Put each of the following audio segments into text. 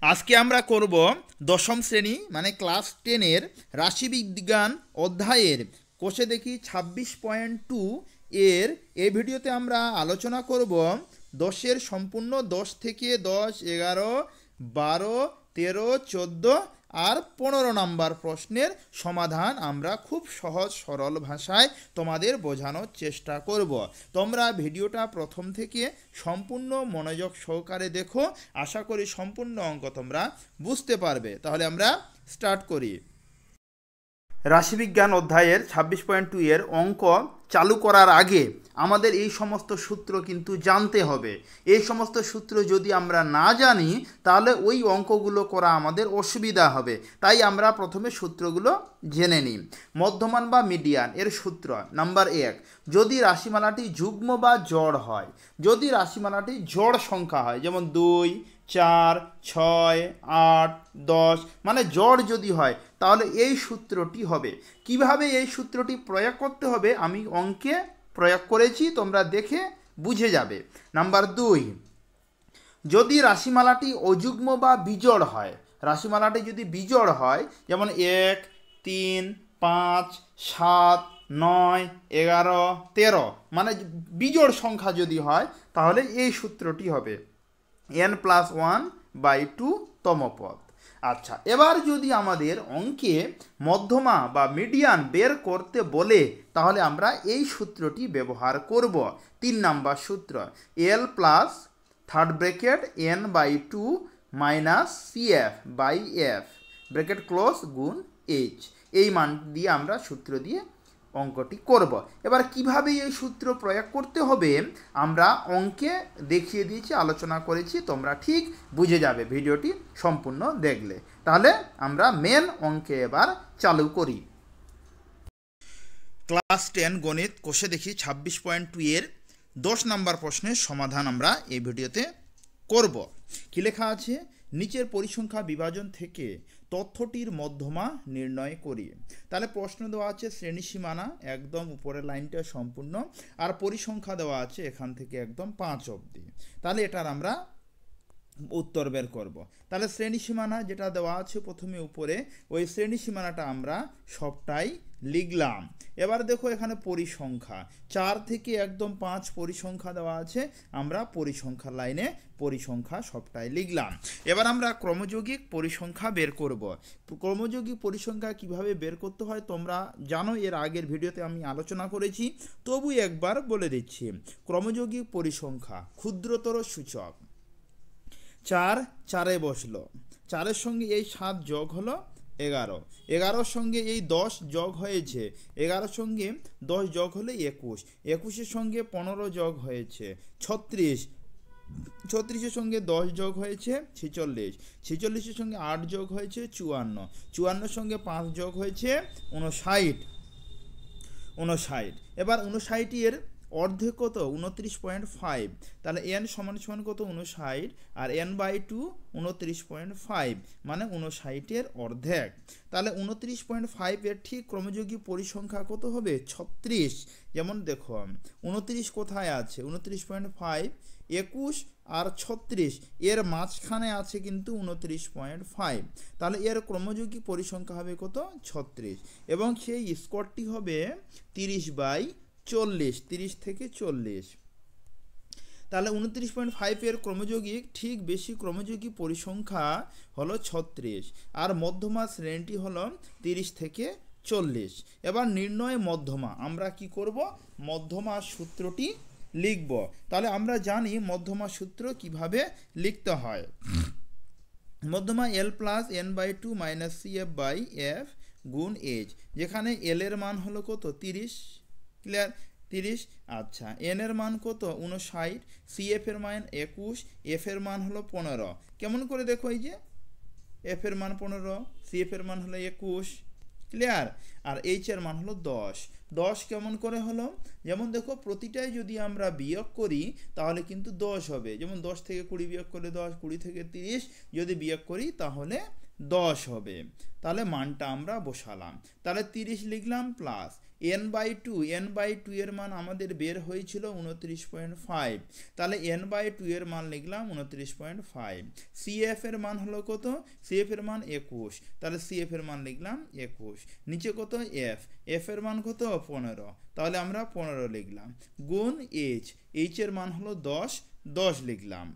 আজকে আমরা করব দশম শ্রেণী মানে ক্লাস 10 এর রাশিবিজ্ঞান অধ্যায়ের কোষে দেখি 26.2 এর এই ভিডিওতে আমরা আলোচনা করব 10 এর সম্পূর্ণ 10 থেকে 10, 11, 12, 13, 14 আর 15 নম্বর প্রশ্নের সমাধান আমরা খুব সহজ সরল ভাষায় তোমাদের বোঝানোর চেষ্টা করব। তোমরা ভিডিওটা প্রথম থেকে সম্পূর্ণ মনোযোগ সহকারে দেখো, আশা করি সম্পূর্ণ অঙ্ক তোমরা বুঝতে পারবে। তাহলে আমরা স্টার্ট করি। রাশিবিজ্ঞান অধ্যায়ের 26.2 এর অঙ্ক চালু করার আগে আমাদের এই সমস্ত সূত্র কিন্তু জানতে হবে। এই সমস্ত সূত্র যদি আমরা না জানি তাহলে ওই অঙ্কগুলো করা আমাদের অসুবিধা হবে। তাই আমরা প্রথমে সূত্রগুলো জেনে নিই। মধ্যমান বা মিডিয়ান এর সূত্র নাম্বার 1, যদি রাশিমালাটি যুগ্ম বা জড় হয়, যদি রাশিমালাটি জড় সংখ্যা হয় যেমন 2, 4, 6, 8, 10 মানে জড় যদি হয় তাহলে এই সূত্রটি হবে। কিভাবে এই সূত্রটি প্রয়োগ করতে হবে আমি অঙ্কে প্রয়োগ করেছি, তোমরা দেখে বুঝে যাবে। নাম্বার 2, যদি রাশিমালাটি অযুগ্ম বা বিজোড় হয়, রাশিমালাটি যদি বিজোড় হয় যেমন 1, 3, 5, 7, 9, 11, 13 মানে বিজোড় সংখ্যা যদি হয় তাহলে এই সূত্রটি হবে n+1/2 তম পদ। আচ্ছা, এবার যদি আমাদের অঙ্কে মধ্যমা বা মিডিয়ান বের করতে বলে তাহলে আমরা এই সূত্রটি ব্যবহার করব। 3 নম্বর সূত্র l plus third bracket n/2 minus cf/f bracket close গুণ h, এই মান দিয়ে আমরা সূত্র দিয়ে অঙ্কটি করব। এবার কিভাবে এই সূত্র প্রয়োগ করতে হবে আমরা অঙ্কে দেখিয়ে দিয়েছি, আলোচনা করেছি, তোমরা ঠিক বুঝে যাবে ভিডিওটি সম্পূর্ণ দেখলে। তাহলে আমরা মেন অঙ্কে এবার চালু করি। ক্লাস 10 গণিত কোষে দেখি 26.2 এর 10 নম্বর প্রশ্নের সমাধান আমরা এই ভিডিওতে করব। কি লেখা আছে? নিচের পরিসংখ্যা বিভাজন থেকে তথ্যটির মধ্যমা নির্ণয় করি। তাহলে প্রশ্ন দেওয়া আছে শ্রেণী সীমানা একদম উপরের লাইনটা সম্পূর্ণ, আর পরিসংখ্যা দেওয়া আছে এখান থেকে একদম 5 অবধি। তাহলে এটার আমরা উত্তর বের করব। তাহলে শ্রেণী সীমানা যেটা দেওয়া আছে প্রথমে উপরে, ওই শ্রেণী সীমানাটা আমরা সবটাই লিখলাম। এবার দেখো এখানে পরিসংখ্যা 4 থেকে একদম 5 পরিসংখ্যা দেওয়া আছে, আমরা পরিসংখ্যার লাইনে পরিসংখ্যা সবটাই লিখলাম। এবার আমরা ক্রমযৌগিক পরিসংখ্যা বের করব। ক্রমযৌগিক পরিসংখ্যা কিভাবে বের করতে হয় তোমরা জানো, এর আগের ভিডিওতে আমি আলোচনা করেছি, তবু একবার বলে দিচ্ছি। ক্রমযৌগিক পরিসংখ্যা ক্ষুদ্রতর সূচক 4 4-এ বসলো, 4-এর সঙ্গে এই 7 যোগ হলো 11, 11-র সঙ্গে এই 10 যোগ হয়েছে, 11-র সঙ্গে 10 যোগ হলে 21, 21-এর সঙ্গে 15 যোগ হয়েছে 36, 36-এর সঙ্গে 10 যোগ হয়েছে 46, 46-এর সঙ্গে 8 যোগ হয়েছে 54, 54-এর সঙ্গে 5 যোগ হয়েছে 59। এবার 59-এর অর্ধেক কত? 29.5। তাহলে n সমান সমান কত? 59, আর n/2 29.5 মানে 59-এর অর্ধেক। তাহলে 29.5 এর ঠিক ক্রমযৌগিক পরিসংখ্যা কত হবে? 36। যেমন দেখো 29 কোথায় আছে? 29.5, 21 আর 36 এর মাঝখানে আছে কিন্তু 29.5। তাহলে এর ক্রমযৌগিক পরিসংখ্যা হবে কত? 36, এবং সেই স্কোরটি হবে 30/40, 30 থেকে 40। তাহলে 29.5 এর ক্রমযৌগিক ঠিক বেশি ক্রমযৌগিক পরিসংখ্যা হলো 36, আর মধ্যমা শ্রেণীটি হলো 30 থেকে 40। এবার নির্ণয় মধ্যমা আমরা কি করব? মধ্যমা সূত্রটি লিখব। তাহলে আমরা জানি মধ্যমা সূত্র কিভাবে লিখতে হয়। মধ্যমা l plus n/2 minus cf/f গুণ h, যেখানে l এর মান হলো কত? 30, ক্লিয়ার? 30। আচ্ছা, n এর মান কত? 59, cf এর মান 21, f এর মান হলো 15। কেমন করে দেখো, এই যে f এর মান 15, cf এর মান হলো 21, ক্লিয়ার? আর h এর মান হলো 10। 10 কেমন করে হলো? যেমন দেখো প্রতিটাই যদি আমরা বিয়োগ করি তাহলে কিন্তু 10 হবে। যেমন 10 থেকে 20 বিয়োগ করলে 10, 20 থেকে 30 যদি বিয়োগ করি তাহলে 10 হবে। তাহলে মানটা আমরা বসালাম। তাহলে 30 লিখলাম প্লাস n/2 n/2 এর মান আমাদের বের হয়েছিল 29.5, তাহলে n/2 এর মান লিখলাম 29.5। CF এর মান হলো কত? CF এর মান 21, তাহলে CF এর মান লিখলাম 21। নিচে কত? F এর মান কত? 15, তাহলে আমরা 15 লিখলাম। গুণ H এর মান হলো 10 লিখলাম।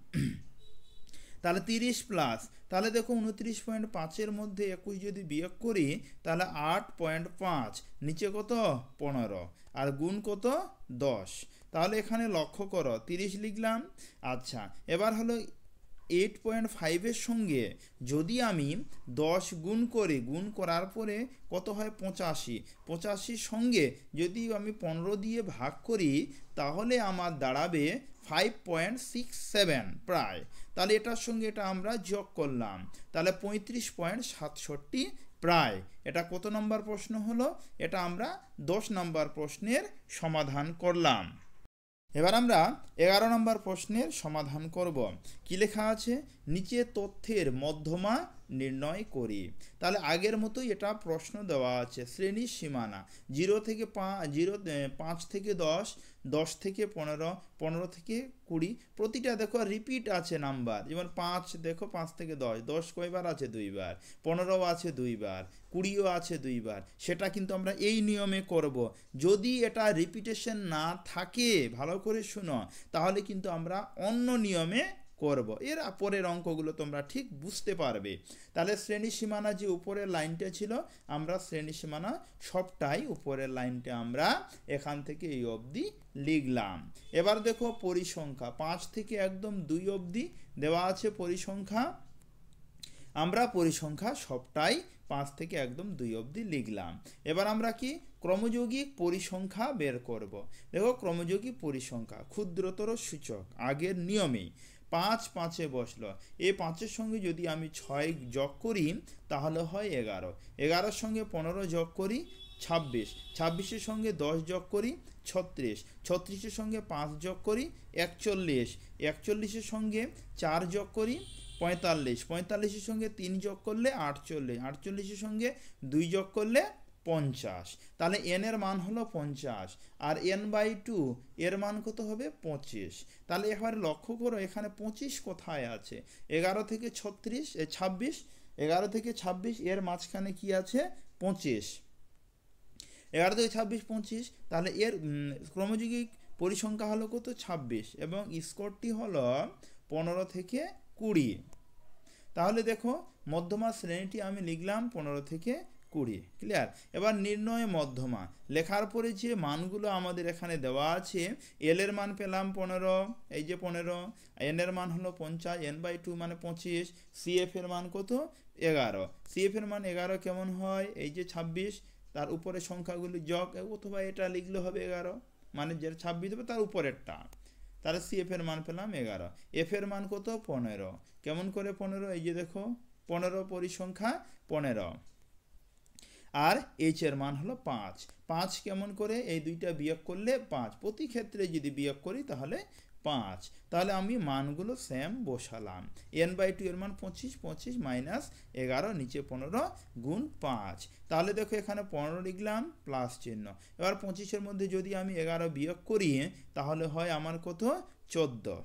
তাহলে 30 প্লাস, তাহলে দেখো 29.5 মধ্যে 21 যদি বিয়োগ করি তাহলে 8.5, নিচে কত? 15, আর গুণ কত? 10। তাহলে এখানে লক্ষ্য করো 30 লিখলাম। আচ্ছা, এবার হলো 8.5 এর সঙ্গে যদি আমি 10 গুণ করি, গুণ করার পরে কত হয়? 85 সঙ্গে যদি আমি 15 দিয়ে ভাগ করি তাহলে আমার দাঁড়াবে 5.67 প্রায়। তাহলে এটার সঙ্গে এটা আমরা যোগ করলাম, তাহলে 35.67 প্রায়। এটা কত নম্বর প্রশ্ন হলো? এটা আমরা 10 নম্বর প্রশ্নের সমাধান করলাম। এবার আমরা 11 নম্বর প্রশ্নের সমাধান করব। কি লেখা আছে? নিচে তথ্যের মধ্যমা নির্ণয় করি। তাহলে আগের মতোই এটা প্রশ্ন দেওয়া আছে। শ্রেণীর সীমানা 0 থেকে 5 থেকে 10, 10 থেকে 15, 15 থেকে 20। প্রতিটা দেখো রিপিট আছে নাম্বার, যেমন 5 দেখো 5 থেকে 10, 10 কয়বার আছে? 2 বার। 15 আছে 2 বার, 20 আছে 2 বার। সেটা কিন্তু আমরা এই নিয়মে করব। যদি এটা রিপিটেশন না থাকে, ভালো করে শুনো, তাহলে কিন্তু আমরা অন্য নিয়মে করব। এর পরের অঙ্কগুলো তোমরা ঠিক বুঝতে পারবে। তাহলে শ্রেণী সীমানা যে উপরের লাইনটা ছিল, আমরা শ্রেণী সীমানা সবটাই উপরের লাইনটা আমরা এখান থেকে এই অবধি লিখলাম। এবার দেখো পরিসংখ্যা 5 থেকে একদম 2 অবধি দেওয়া আছে পরিসংখ্যা। আমরা পরিসংখ্যা সবটাই 5 থেকে একদম 2 অবধি লিখলাম। এবার আমরা কি ক্রমযৌগিক পরিসংখ্যা বের করব। দেখো ক্রমযৌগিক পরিসংখ্যা ক্ষুদ্রতর সূচক আগের নিয়মেই 5 5-এ বসলো। এই 5-এর সঙ্গে যদি আমি 6 যোগ করি তাহলে হয় 11, 11-এর সঙ্গে 15 যোগ করি 26, 26-এর সঙ্গে 10 যোগ করি 36, 36-এর সঙ্গে 5 যোগ করি 41, 41-এর সঙ্গে 4 যোগ করি 45, 45-এর সঙ্গে 3 যোগ করলে 48, 48-এর সঙ্গে 2 যোগ করলে 50। তাহলে n এর মান হলো 50, আর n/2 এর মান কত হবে? 25। তাহলে এবার লক্ষ্য করো এখানে 25 কোথায় আছে? 11 থেকে 26, 11 থেকে 26 এর মাঝখানে কি আছে? 25। 11 থেকে 26, 25। তাহলে এর ক্রমযৌগিক পরিসংখ্যা হলো কত? 26, এবং স্কোরটি হলো 15 থেকে 20। তাহলে দেখো মধ্যমা শ্রেণীটি আমি লিখলাম 15 থেকে 20। ক্লিয়ার? এবার নির্ণয় মধ্যমা লেখার পরে যে মানগুলো আমাদের এখানে দেওয়া আছে, এল এর মান পেলাম 15, এই যে 15, এন এর মান হলো 50, n/2 মানে 25, CF এর মান কত? 11, CF এর মান 11 কেমন হয়? এই যে 26, তার উপরে সংখ্যাগুলি যোগ, অথবা এটা লিখলে হবে 11, মানে যে 26 হবে তার উপরেরটা। তাহলে CF এর মান পেলাম 11, F এর মান কত? 15। কেমন করে 15? এই যে দেখো 15 পরিসংখ্যা 15, আর H এর মান হলো 5। 5 কেমন করে? এই দুইটা বিয়োগ করলে 5, প্রতি ক্ষেত্রে যদি বিয়োগ করি তাহলে 5। তাহলে আমি মানগুলো সেম বসালাম। n/2 এর মান 25, 25 মাইনাস 11, নিচে 15 গুণ 5। তাহলে দেখো এখানে 15 লিখলাম প্লাস চিহ্ন। এবার 25-এর মধ্যে যদি আমি 11 বিয়োগ করি তাহলে হয় আমার কত? 14।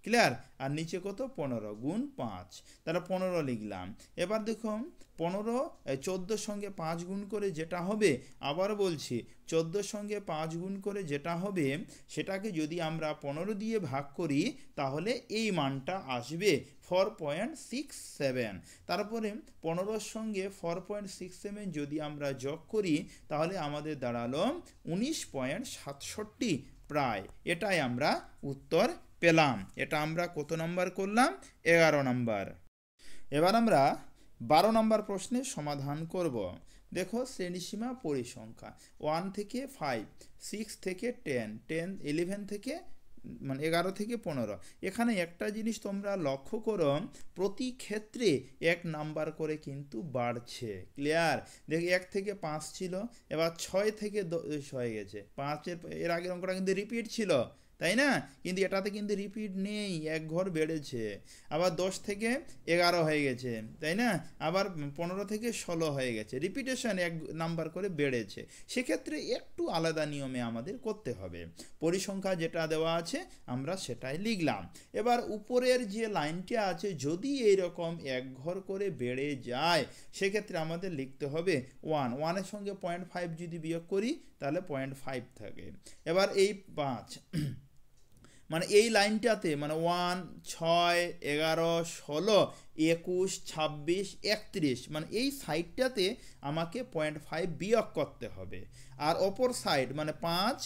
ক্লিয়ার? আর নিচে কত? 15 গুণ 5, তাহলে 15 লিখলাম। এবার দেখো 14-র সঙ্গে 5 গুণ করে যেটা হবে, আবার বলছি 14-র সঙ্গে 5 গুণ করে যেটা হবে সেটাকে যদি আমরা 15 দিয়ে ভাগ করি তাহলে এই মানটা আসবে 4.67। তারপরে 15-র সঙ্গে 4.67 যদি আমরা যোগ করি তাহলে আমাদের দাঁড়ালো 19.67 প্রায়। এটাই আমরা উত্তর পেলাম। এটা আমরা কত নম্বর করলাম? 11 নম্বর। এবার আমরা 12 নম্বর প্রশ্নের সমাধান করব। দেখো শ্রেণীসীমা পরিসংখ্যা 1 থেকে 5, 6 থেকে 10, 11 থেকে মানে 11 থেকে 15। এখানে একটা জিনিস তোমরা লক্ষ্য করো, প্রতি ক্ষেত্রে 1 নাম্বার করে কিন্তু বাড়ছে। ক্লিয়ার? দেখ 1 থেকে 5 ছিল, এবার 6 থেকে 10 হয়ে গেছে। 5-এর আগের অঙ্কটা কিন্তু রিপিট ছিল, তাই না? কিন্তু এটাতে কিন্তু রিপিট নেই, এক ঘর বেড়েছে। আবার 10 থেকে 11 হয়ে গেছে, তাই না? আবার 15 থেকে 16 হয়ে গেছে, রিপিটেশন এক নাম্বার করে বেড়েছে। সেক্ষেত্রে একটু আলাদা নিয়মে আমাদের করতে হবে। পরিসংখ্যা যেটা দেওয়া আছে আমরা সেটাই লিখলাম। এবার উপরের যে লাইনটা আছে যদি এইরকম এক ঘর করে বেড়ে যায় সেক্ষেত্রে আমাদের লিখতে হবে 1, 1-এর সঙ্গে 0.5 যদি বিয়োগ করি তাহলে 0.5 থাকে। এবার এই 5 মানে এই লাইনটাতে মানে 1, 6, 11, 16, 21, 26, 31 মানে এই সাইডটাতে আমাকে 0.5 বিয়োগ করতে হবে। আর অপর সাইড মানে 5,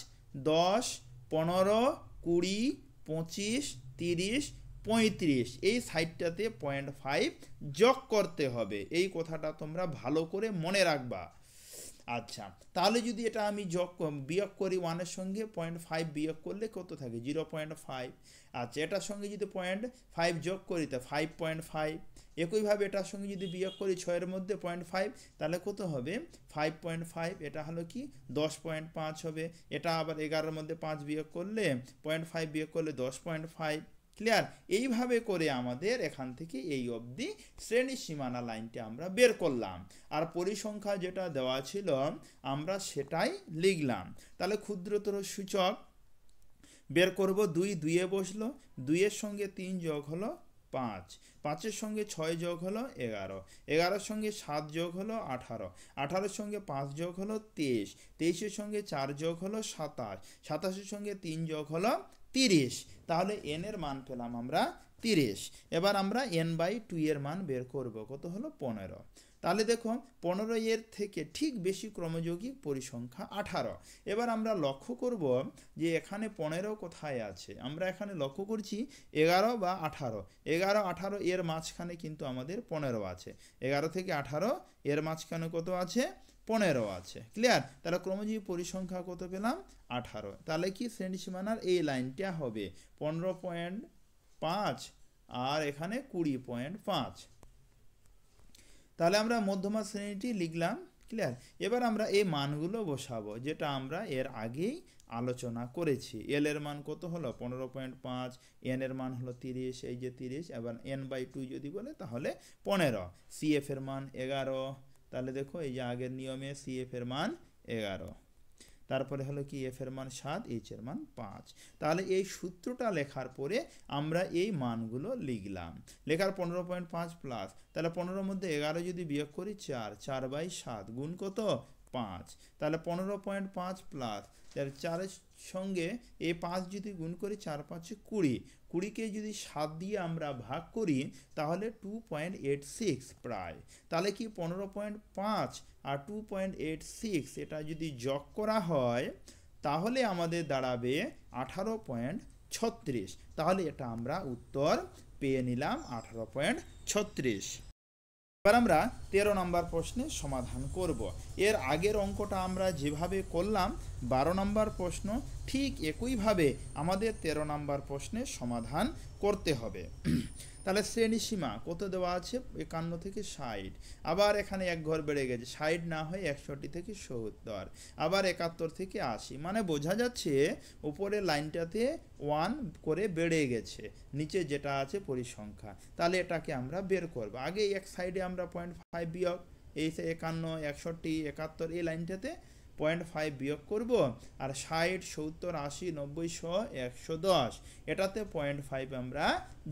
10, 15, 20, 25, 30, 35 এই সাইডটাতে 0.5 যোগ করতে হবে। এই কথাটা তোমরা ভালো করে মনে রাখবা। আচ্ছা, তাহলে যদি এটা আমি বিয়োগ করি 1-এর সঙ্গে 0.5 বিয়োগ করলে কত থাকে? 0.5। আচ্ছা, এটার সঙ্গে যদি 0.5 যোগ করি তা 5.5। একইভাবে এটার সঙ্গে যদি বিয়োগ করি 6-এর মধ্যে 0.5 তাহলে কত হবে? 5.5। এটা হলো কি 10.5 হবে। এটা আবার 11-এর মধ্যে 5 বিয়োগ করলে 0.5 বিয়োগ করলে 10.5। ক্লিয়ার? এইভাবে করে আমাদের এখান থেকে এই অবধি শ্রেণী সীমানা লাইনটি আমরা বের করলাম। আর পরিসংখ্যা যেটা দেওয়া ছিল আমরা সেটাই লিখলাম। তাহলে ক্ষুদ্রতর সূচক বের করব। 2, 2-এ বসলো, 2-এর সঙ্গে 3 যোগ হলো 5, 5-এর সঙ্গে 6 যোগ হলো 11, 11-এর সঙ্গে 7 যোগ হলো 18, 18-এর সঙ্গে 5 যোগ হলো 23, 23-এর সঙ্গে 4 যোগ হলো 27, 27-এর সঙ্গে 3 যোগ হলো 30। তাহলে n এর মান পেলাম আমরা 30। এবার আমরা n/2 এর মান বের করব, কত হলো? 15। তাহলে দেখো 15 এর থেকে ঠিক বেশি ক্রমযৌগিক পরিসংখ্যা 18। এবার আমরা লক্ষ্য করব যে এখানে 15 কোথায় আছে। আমরা এখানে লক্ষ্য করছি 11 বা 18, 11, 18 এর মাঝখানে কিন্তু আমাদের 15 আছে। 11 থেকে 18 এর মাঝখানে কত আছে? 15 আছে। ক্লিয়ার? তাহলে ক্রমযৌগিক পরিসংখ্যা কত পেলাম? 18। তাহলে কি শ্রেণী সীমানার এই লাইনটা হবে 15.5 আর এখানে 20.5। তাহলে আমরা মধ্যমা শ্রেণীটি লিখলাম। ক্লিয়ার? এবার আমরা এই মানগুলো বসাবো যেটা আমরা এর আগেই আলোচনা করেছি। এল এর মান কত হলো? 15.5, এন এর মান হলো 30, এই যে 30। এবার n/2 যদি বলে তাহলে 15। সিএফ এর মান 11। তাহলে দেখো এই যে আগের নিয়মে সিএফ এর মান 11। তারপরে হলো কি এফ এর মান 7, এইচ এর মান 5। তাহলে এই সূত্রটা লেখার পরে আমরা এই মানগুলো লিখলাম। লেখার 15.5 প্লাস, তাহলে 15-এর মধ্যে 11 যদি বিয়োগ করি 4, 4/7 গুণ কত? 5। তাহলে 15.5 প্লাস 4-এর সঙ্গে এই 5 যদি গুণ করি 4, 5, 20, 20কে যদি 7 দিয়ে আমরা ভাগ করি তাহলে 2.86 প্রায়। তাহলে কি 15.5 আর 2.86 এটা যদি যোগ করা হয় তাহলে আমাদের দাঁড়াবে 18.36। তাহলে এটা আমরা উত্তর পেয়ে নিলাম 18.36। এবার আমরা 13 নম্বর প্রশ্নের সমাধান করব। এর আগের অঙ্কটা আমরা যেভাবে করলাম 12 নম্বর প্রশ্ন ঠিক একইভাবে আমাদের 13 নম্বর প্রশ্নের সমাধান করতে হবে। তাহলে শ্রেণী সীমা কত দেওয়া আছে? 51 থেকে 60। আবার এখানে এক ঘর বেড়ে গেছে, 60 না হয়ে 61 থেকে 70। আবার 71 থেকে 80। মানে বোঝা যাচ্ছে উপরের লাইনটাতে 1 করে বেড়ে গেছে, নিচে যেটা আছে পরিসংখ্যা। তাহলে এটাকে আমরা বের করব। আগে এক সাইডে আমরা 0.5 বিয়োগ, এই 51, 61, 71 এই লাইনটাতে 0.5 বিয়োগ করব। আর 60, 70, 80, 90, 100, 110 এটাতে 0.5 আমরা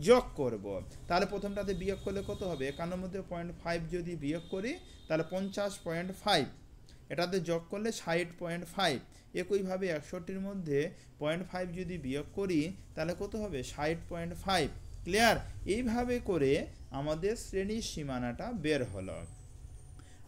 যোগ করব। তাহলে প্রথমটাতে বিয়োগ করলে কত হবে? 51 মধ্যে 0.5 যদি বিয়োগ করি তাহলে 50.5, এটাতে যোগ করলে 60.5। একইভাবে 61-র মধ্যে 0.5 যদি বিয়োগ করি তাহলে কত হবে? 60.5। ক্লিয়ার? এইভাবে করে আমাদের শ্রেণীর সীমানাটা বের হলো।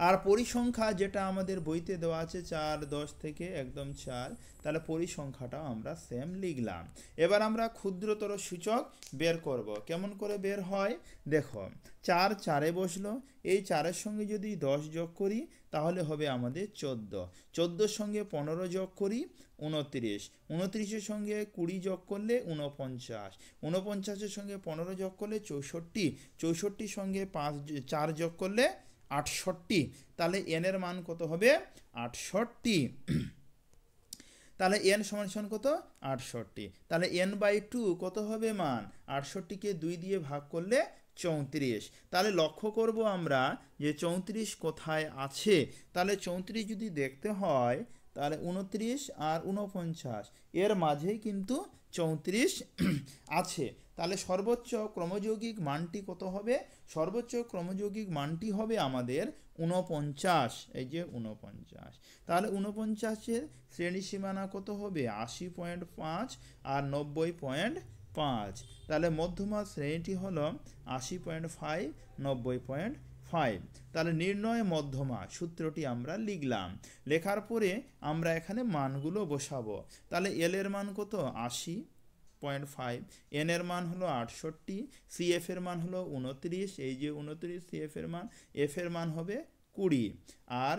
আর পরিসংখ্যা যেটা আমাদের বইতে দেওয়া আছে 4, 10 থেকে একদম 4, তাহলে পরিসংখ্যাটাও আমরা সেম লিখলাম। এবার আমরা ক্ষুদ্রতর সূচক বের করব। কেমন করে বের হয় দেখো, 4, 4-এ বসলো, এই 4-এর সঙ্গে যদি 10 যোগ করি তাহলে হবে আমাদের 14, 14-এর সঙ্গে 15 যোগ করি 29, 29-এর সঙ্গে 20 যোগ করলে 49, 49-এর সঙ্গে 15 যোগ করলে 64, 64-র সঙ্গে 4 যোগ করলে 68। তাহলে n এর মান কত হবে? 68। তাহলে n সমান সমান কত 68, তাহলে n/2 কত হবে মান 68কে 2 দিয়ে ভাগ করলে 34। তাহলে লক্ষ্য করব আমরা যে 34 কোথায় আছে। তাহলে 34 যদি দেখতে হয় তাহলে 29 আর 49 এর মাঝেই কিন্তু 34 আছে। তাহলে সর্বোচ্চ ক্রমযৌগিক মানটি কত হবে? সর্বোচ্চ ক্রমযৌগিক মানটি হবে আমাদের 49, এই যে 49। তাহলে 49-এর শ্রেণী সীমানা কত হবে 80.5 আর 90.5। তাহলে মধ্যমা শ্রেণীটি হলো 80.5 90.5। তাহলে নির্ণয় মধ্যমা সূত্রটি আমরা লিখলাম। লেখার পরে আমরা এখানে মানগুলো বসাবো। তাহলে এল এর মান কত 80.5, এন এর মান হলো 68, সিএফ এর মান হলো 29, এই যে 29 সিএফ এর মান, এফ এর মান হবে 20 আর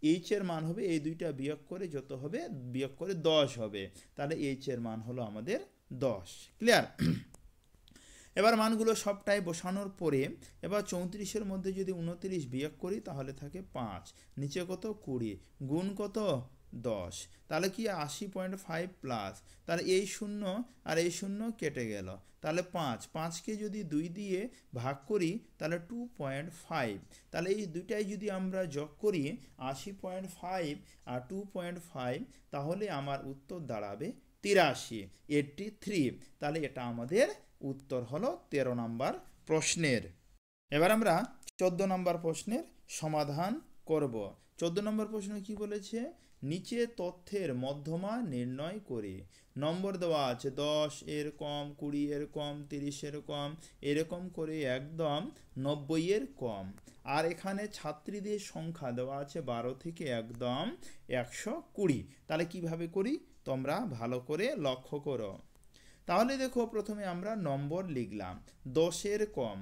এইচ এর মান হবে এই দুইটা বিয়োগ করে যত হবে বিয়োগ করে 10 হবে। তাহলে এইচ এর মান হলো আমাদের 10। ক্লিয়ার? এবার মানগুলো সবটাই বসানোর পরে এবার 34-এর মধ্যে যদি 29 বিয়োগ করি তাহলে থাকে 5, নিচে কত 20 গুণ কত 10। তাহলে কি 80.5 প্লাস, তাহলে এই 0 আর এই 0 কেটে গেল, তাহলে 5কে যদি 2 দিয়ে ভাগ করি তাহলে 2.5। তাহলে এই দুইটাই যদি আমরা যোগ করি 80.5 আর 2.5 তাহলে আমার উত্তর দাঁড়াবে 83। তাহলে এটা আমাদের উত্তর হলো 13 নম্বর প্রশ্নের। এবার আমরা 14 নম্বর প্রশ্নের সমাধান করব। 14 নম্বর প্রশ্ন কি বলেছে? নিচে তথ্যের মধ্যমা নির্ণয় করে। নম্বর দেওয়া আছে 10 এর কম, 20 এর কম, 30 এর কম, এরকম করে একদম 90 এর কম। আর এখানে ছাত্রীদের সংখ্যা দেওয়া আছে 12 থেকে একদম 120। তাহলে কিভাবে করি তোমরা ভালো করে লক্ষ্য করো। তাহলে দেখো প্রথমে আমরা নম্বর লিখলাম 10 এর কম।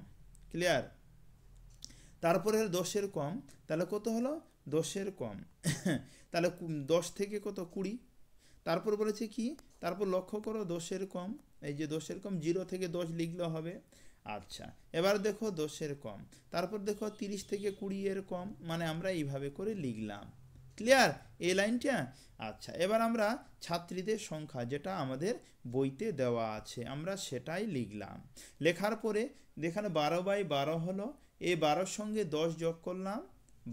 ক্লিয়ার? তারপরে 10 এর কম, তাহলে কত হলো 10 এর কম তাহলে 10 থেকে কত 20। তারপর বলেছে কি, তারপর লক্ষ্য করো 10 এর কম, এই যে 10 এর কম 0 থেকে 10 লিখলে হবে। আচ্ছা, এবার দেখো 10 এর কম, তারপর দেখো 30 থেকে 20 এর কম, মানে আমরা এইভাবে করে লিখলাম। ক্লিয়ার এই লাইনটা? আচ্ছা, এবার আমরা ছাত্রীদের সংখ্যা যেটা আমাদের বইতে দেওয়া আছে আমরা সেটাই লিখলাম। লেখার পরে এখানে 12/12 হলো, এই 12-র সঙ্গে 10 যোগ করলাম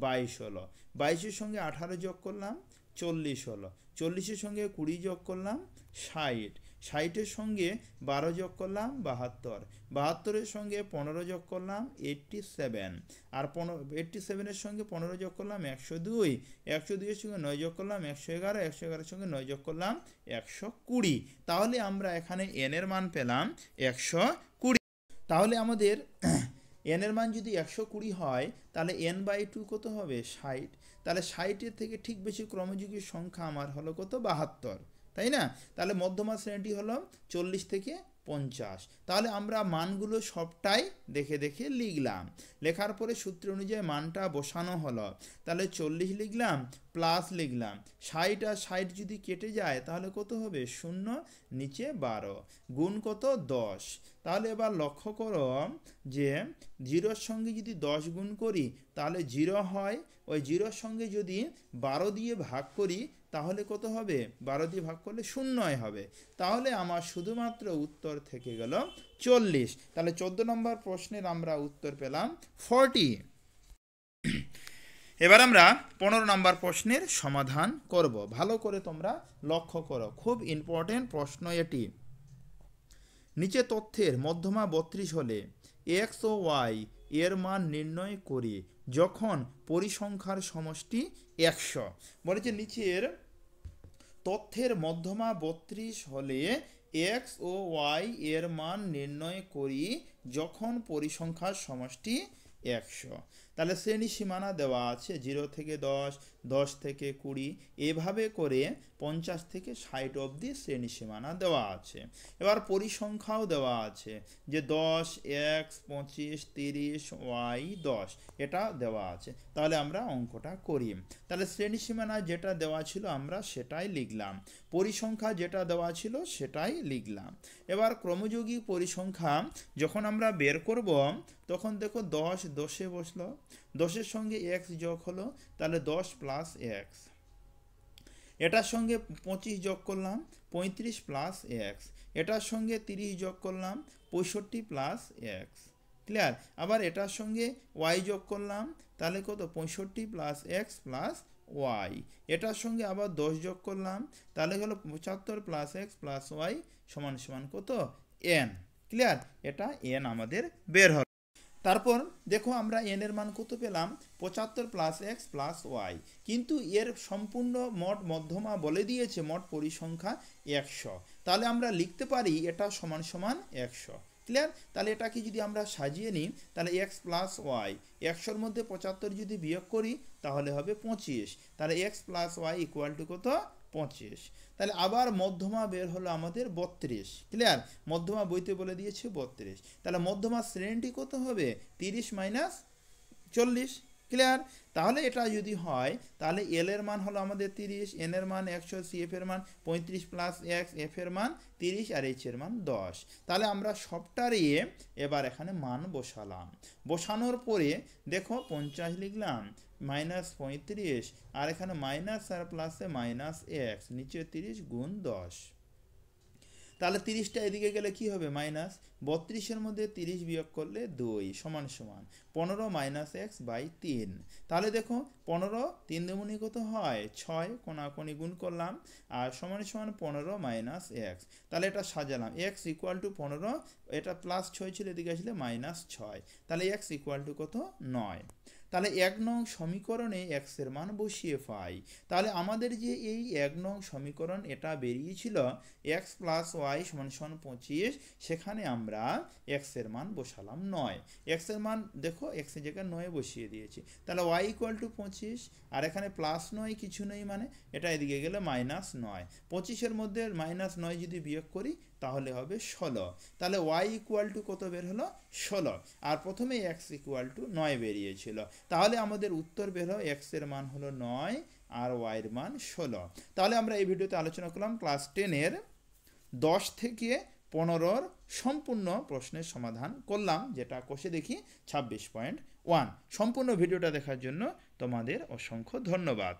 22 হলো, 22-এর সঙ্গে 18 যোগ করলাম 40 হলো, 40-এর সঙ্গে 20 যোগ করলাম 60, 60-এর সঙ্গে 12 যোগ করলাম 72, 72-এর সঙ্গে 15 যোগ করলাম 87, আর 87-এর সঙ্গে 15 যোগ করলাম 102, 102-এর সঙ্গে 9 যোগ করলাম 111, 111-এর সঙ্গে 9 যোগ করলাম 120। তাহলে আমরা এখানে n এর মান পেলাম 120। তাহলে আমাদের n এর মান যদি 120 হয় তাহলে n/2 কত হবে 60। তাহলে 60-এর থেকে ঠিক বেশি ক্রমযুগের সংখ্যা আমার হলো কত 72, তাই না? তাহলে মধ্যমা শ্রেণীটি হলো 40 থেকে 50। তাহলে আমরা মানগুলো সবটাই দেখে দেখে লিখলাম। লেখার পরে সূত্র অনুযায়ী মানটা বসানো হলো। তাহলে 40 লিখলাম প্লাস লিখলাম 60, আর 60 যদি কেটে যায় তাহলে কত হবে 0 নিচে 12 গুণ কত 10। তাহলে এবার লক্ষ্য করো যে 0-র সঙ্গে যদি 10 গুণ করি তাহলে 0 হয়, ওই 0-র সঙ্গে যদি 12 দিয়ে ভাগ করি তাহলে কত হবে 12 দিয়ে ভাগ করলে 0 হবে। তাহলে আমার শুধুমাত্র উত্তর থেকে গেল 40। তাহলে 14 নম্বর প্রশ্নের আমরা উত্তর পেলাম 40। এবার আমরা 15 নম্বর প্রশ্নের সমাধান করব। ভালো করে তোমরা লক্ষ্য করো, খুব ইম্পর্টেন্ট প্রশ্ন এটি। নিচে তথ্যের মধ্যমা 32 হলে x ও y এর মান নির্ণয় করি যখন পরিসংখ্যার সমষ্টি 100। বলেছে নিচের তথ্যের মধ্যমা 32 হলে x ও y এর মান নির্ণয় করি যখন পরিসংখ্যার সমষ্টি 100। তাহলে শ্রেণী সীমানা দেওয়া আছে 0 থেকে 10, 10 থেকে 20, এভাবে করে 50 থেকে 60 অবধি শ্রেণী সীমানা দেওয়া আছে। এবার পরিসংখ্যাও দেওয়া আছে যে 10 x 25 30 y 10, এটা দেওয়া আছে। তাহলে আমরা অঙ্কটা করি। তাহলে শ্রেণী সীমানা যেটা দেওয়া ছিল আমরা সেটাই লিখলাম, পরিসংখ্যা যেটা দেওয়া ছিল সেটাই লিখলাম। এবার ক্রমযৌগিক পরিসংখ্যা যখন আমরা বের করব তখন দেখো 10 10-এ বসলো, 10-এর সঙ্গে x যোগ হলো, তাহলে 10 প্লাস x। এটার সঙ্গে 25 যোগ করলাম 35 প্লাস এক্স, এটার সঙ্গে 30 যোগ করলাম 65 প্লাস এক্স, ক্লিয়ার। আবার এটার সঙ্গে ওয়াই যোগ করলাম, তাহলে কত 65 প্লাস এক্স প্লাস ওয়াই, এটার সঙ্গে আবার 10 যোগ করলাম, তাহলে হলো 75 প্লাস এক্স প্লাস ওয়াই সমান সমান কত এন, ক্লিয়ার। এটা এন আমাদের বের হলো। তারপর দেখো আমরা এন এর মান কত পেলাম 75 প্লাস এক্স প্লাস ওয়াই, কিন্তু এর সম্পূর্ণ মোট মধ্যমা বলে দিয়েছে মোট পরিসংখ্যা 100, তাহলে আমরা লিখতে পারি এটা সমান সমান 100, ক্লিয়ার। তাহলে এটাকে যদি আমরা সাজিয়ে নিই তাহলে এক্স প্লাস ওয়াই, 100-র মধ্যে 75 যদি বিয়োগ করি তাহলে হবে 25, তাহলে X plus Y equal to কত 25। তাহলে আবার মধ্যমা বের হলো আমাদের 32, ক্লিয়ার। মধ্যমা বইতে বলে দিয়েছে 32, তাহলে মধ্যমা শ্রেণীটি কত হবে 30 মাইনাস 40, ক্লিয়ার। তাহলে এটা যদি হয় তাহলে এল এর মান হলো আমাদের 30, এন এর মান 100, সি এফ এর মান 35 প্লাস এক্স, এফ এর মান 30 আর এইচ এর মান 10। তাহলে আমরা সবটারই এবার এখানে মান বসালাম, বসানোর পরে দেখো 50 লিখলাম মাইনাস 35, আর এখানে মাইনাস আর প্লাসে মাইনাস এক্স, নিচে 30 গুণ 10, তাহলে 30টা এদিকে গেলে কি হবে মাইনাস, 32-এর মধ্যে 30 বিয়োগ করলে 2 সমান সমান 15 মাইনাস এক্স বাই 3। তাহলে দেখো 15 3 দুগুণে কত হয় 6, কোণাকুণি গুণ করলাম আর সমান সমান 15 মাইনাস এক্স। তাহলে এটা সাজালাম এক্স ইকুয়াল টু 15, এটা প্লাস 6 ছিল এদিকে আসলে মাইনাস 6, তাহলে এক্স ইকুয়াল টু কত 9। তাহলে 1 নং সমীকরণে এক্স এর মান বসিয়ে পাই। তাহলে আমাদের যে এই 1 নং সমীকরণ এটা বেরিয়েছিল এক্স প্লাস ওয়াই সমান সমান 25, সেখানে আমরা এক্স এর মান বসালাম 9, এক্স এর মান দেখো এক্স এর জায়গায় 9 বসিয়ে দিয়েছি, তাহলে ওয়াই ইকুয়াল টু 25, আর এখানে প্লাস 9 কিছু নেই মানে এটা এদিকে গেলে মাইনাস 9, 25-এর মধ্যে মাইনাস 9 যদি বিয়োগ করি তাহলে হবে 16, তাহলে ওয়াই ইকুয়াল টু কত বের হলো 16, আর প্রথমে এক্স ইকুয়াল টু 9 বেরিয়েছিল, তাহলে আমাদের উত্তর বের হয় এক্স এর মান হলো 9 আর ওয়াই এর মান 16। তাহলে আমরা এই ভিডিওতে আলোচনা করলাম ক্লাস 10-এর 10 থেকে 15-র সম্পূর্ণ প্রশ্নের সমাধান করলাম, যেটা কষে দেখি 26.1। সম্পূর্ণ ভিডিওটা দেখার জন্য তোমাদের অসংখ্য ধন্যবাদ।